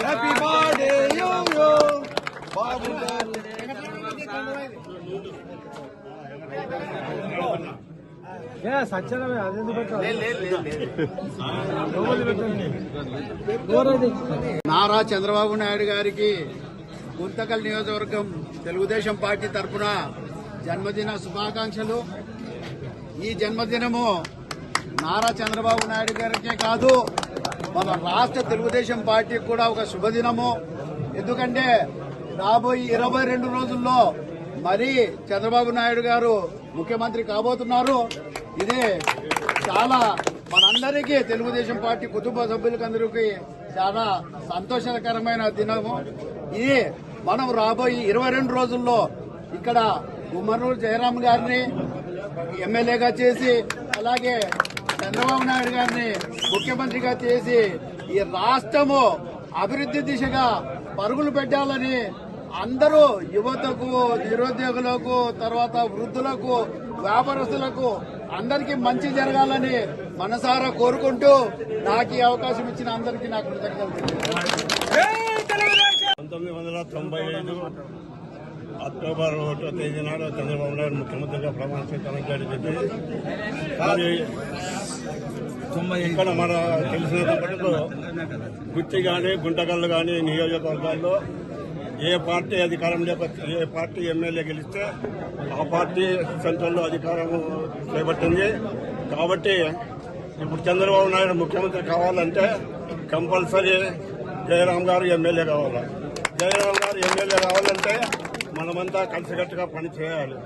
Happy birthday yo-yo బాబు సత్యనమే నారా చంద్రబాబు నాయుడు గారికి గుంతకల్ నియోజకవర్గం Telugu Desam party తరఫున జన్మదిన శుభాకాంక్షలు. ఈ జన్మదినము నారా చంద్రబాబు నాయుడు గారికే కాదు, మన రాష్ట్ర తెలుగుదేశం పార్టీకి కూడా ఒక శుభదినము. ఎందుకంటే రాబోయే 22 రోజుల్లో మరి చంద్రబాబు నాయుడు గారు ముఖ్యమంత్రి కాబోతున్నారు. ఇది చాలా మనందరికీ తెలుగుదేశం పార్టీ కుటుంబ సభ్యులకందరికీ చాలా సంతోషకరమైన దినము. ఇది మనం రాబోయే 22 రోజుల్లో ఇక్కడ గుమ్మనూరు జయరాం గారిని ఎమ్మెల్యేగా చేసి, అలాగే చంద్రబాబు నాయుడు గారిని ముఖ్యమంత్రిగా చేసి ఈ రాష్ట్రము అభివృద్ధి దిశగా పరుగులు పెట్టాలని అందరూ యువతకు, నిరుద్యోగులకు, తర్వాత వృద్ధులకు, వ్యాపారస్తులకు అందరికీ మంచి జరగాలని మనసారా కోరుకుంటూ నాకు ఈ అవకాశం ఇచ్చిన అందరికీ నాకు కృతజ్ఞతలు. 1995 అక్టోబర్ 1వ తేదీ నాడు చంద్రబాబు నాయుడు ముఖ్యమంత్రిగా ప్రమాణ స్వీకారం జరిగింది. ఇక్కడ మన తెలిసినంత మటుకు గుత్తి కానీ గుంటకల్లు కానీ నియోజకవర్గాల్లో ఏ పార్టీ అధికారం లేకపోతే, ఏ పార్టీ ఎమ్మెల్యే గెలిస్తే ఆ పార్టీ సెంట్రల్లో అధికారం చేపట్టింది. కాబట్టి ఇప్పుడు చంద్రబాబు నాయుడు ముఖ్యమంత్రి కావాలంటే కంపల్సరీ జయరాం గారు ఎమ్మెల్యే కావాలి. జయరాం గారు ఎమ్మెల్యే కావాలంటే మనమంతా కలిసికట్టుగా పనిచేయాలి.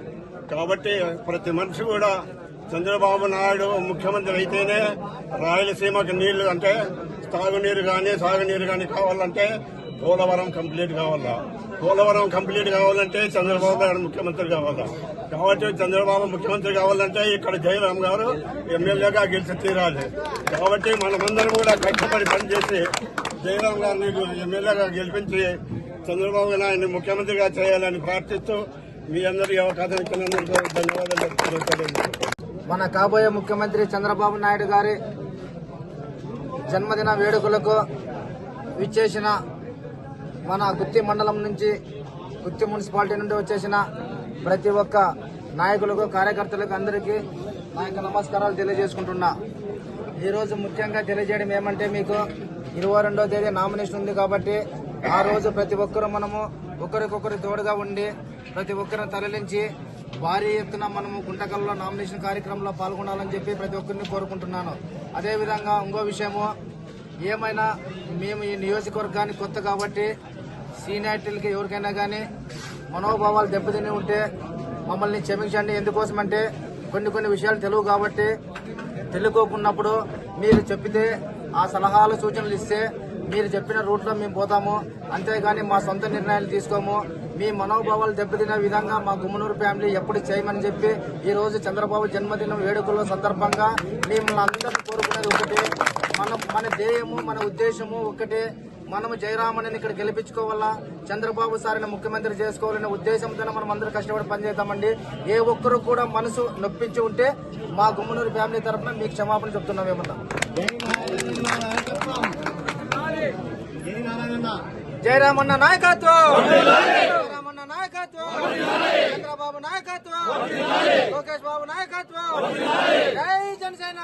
కాబట్టి ప్రతి మనిషి కూడా చంద్రబాబు నాయుడు ముఖ్యమంత్రి అయితేనే రాయలసీమకి నీళ్లు అంటే తాగునీరు కానీ సాగునీరు కానీ కావాలంటే పోలవరం కంప్లీట్ కావాలా. పోలవరం కంప్లీట్ కావాలంటే చంద్రబాబు నాయుడు ముఖ్యమంత్రి కావాలా. కాబట్టి చంద్రబాబు ముఖ్యమంత్రి కావాలంటే ఇక్కడ జయరాం గారు ఎమ్మెల్యేగా గెలిచి తీరాలి. కాబట్టి మనమందరం కూడా కష్టపడి పనిచేసి జయరాం గారిని ఎమ్మెల్యేగా గెలిపించి చంద్రబాబు నాయుడిని ముఖ్యమంత్రిగా చేయాలని ప్రార్థిస్తూ మీ అందరి అవకాశం ఇచ్చినందుకు ధన్యవాదాలు. మన కాబోయే ముఖ్యమంత్రి చంద్రబాబు నాయుడు గారి జన్మదిన వేడుకలకు విచ్చేసిన మన గుత్తి మండలం నుంచి, గుత్తి మున్సిపాలిటీ నుండి వచ్చేసిన ప్రతి ఒక్క నాయకులకు, కార్యకర్తలకు అందరికీ నా యొక్క నమస్కారాలు తెలియజేసుకుంటున్నా. ఈరోజు ముఖ్యంగా తెలియజేయడం ఏమంటే, మీకు 22వ తేదీ నామినేషన్ ఉంది కాబట్టి ఆ రోజు ప్రతి ఒక్కరూ మనము ఒకరికొకరు తోడుగా ఉండి ప్రతి ఒక్కరిని తరలించి భారీ ఎత్తున మనము గుంటకల్లో నామినేషన్ కార్యక్రమంలో పాల్గొనాలని చెప్పి ప్రతి ఒక్కరిని కోరుకుంటున్నాను. అదేవిధంగా ఇంకో విషయము, ఏమైనా మేము ఈ నియోజకవర్గానికి కొత్త కాబట్టి సీనియారిటీలకి ఎవరికైనా కానీ మనోభావాలు దెబ్బతిని ఉంటే మమ్మల్ని క్షమించండి. ఎందుకోసమంటే కొన్ని విషయాలు తెలుగు కాబట్టి తెలుసుకోకున్నప్పుడు మీరు చెప్పితే ఆ సలహాలు సూచనలు ఇస్తే మీరు చెప్పిన రూట్లో మేము పోతాము. అంతేగాని మా సొంత నిర్ణయాలు తీసుకోము. మీ మనోభావాలు దెబ్బతినే విధంగా మా గుమ్మనూరు ఫ్యామిలీ ఎప్పుడు చేయమని చెప్పి ఈ రోజు చంద్రబాబు జన్మదినం వేడుకల సందర్భంగా మిమ్మల్ని అందరినీ కోరుకునేది ఒకటే, మన ధ్యేయము, మన ఉద్దేశము ఒకటే. మనము జయరామని ఇక్కడ గెలిపించుకోవాలా, చంద్రబాబు సారిని ముఖ్యమంత్రి చేసుకోవాలనే ఉద్దేశంతోనే మనం అందరూ కష్టపడి పనిచేద్దామండి. ఏ ఒక్కరు కూడా మనసు నొప్పించి ఉంటే మా గుమ్మనూరు ఫ్యామిలీ తరఫున మీకు క్షమాపణ చెప్తున్నాం. ఏమన్నా జయరామన్న నాయకత్వం, జయరామన్న నాయకత్వం, చంద్రబాబు నాయకత్వం, లోకేష్ బాబు నాయకత్వం. జై జనసేన.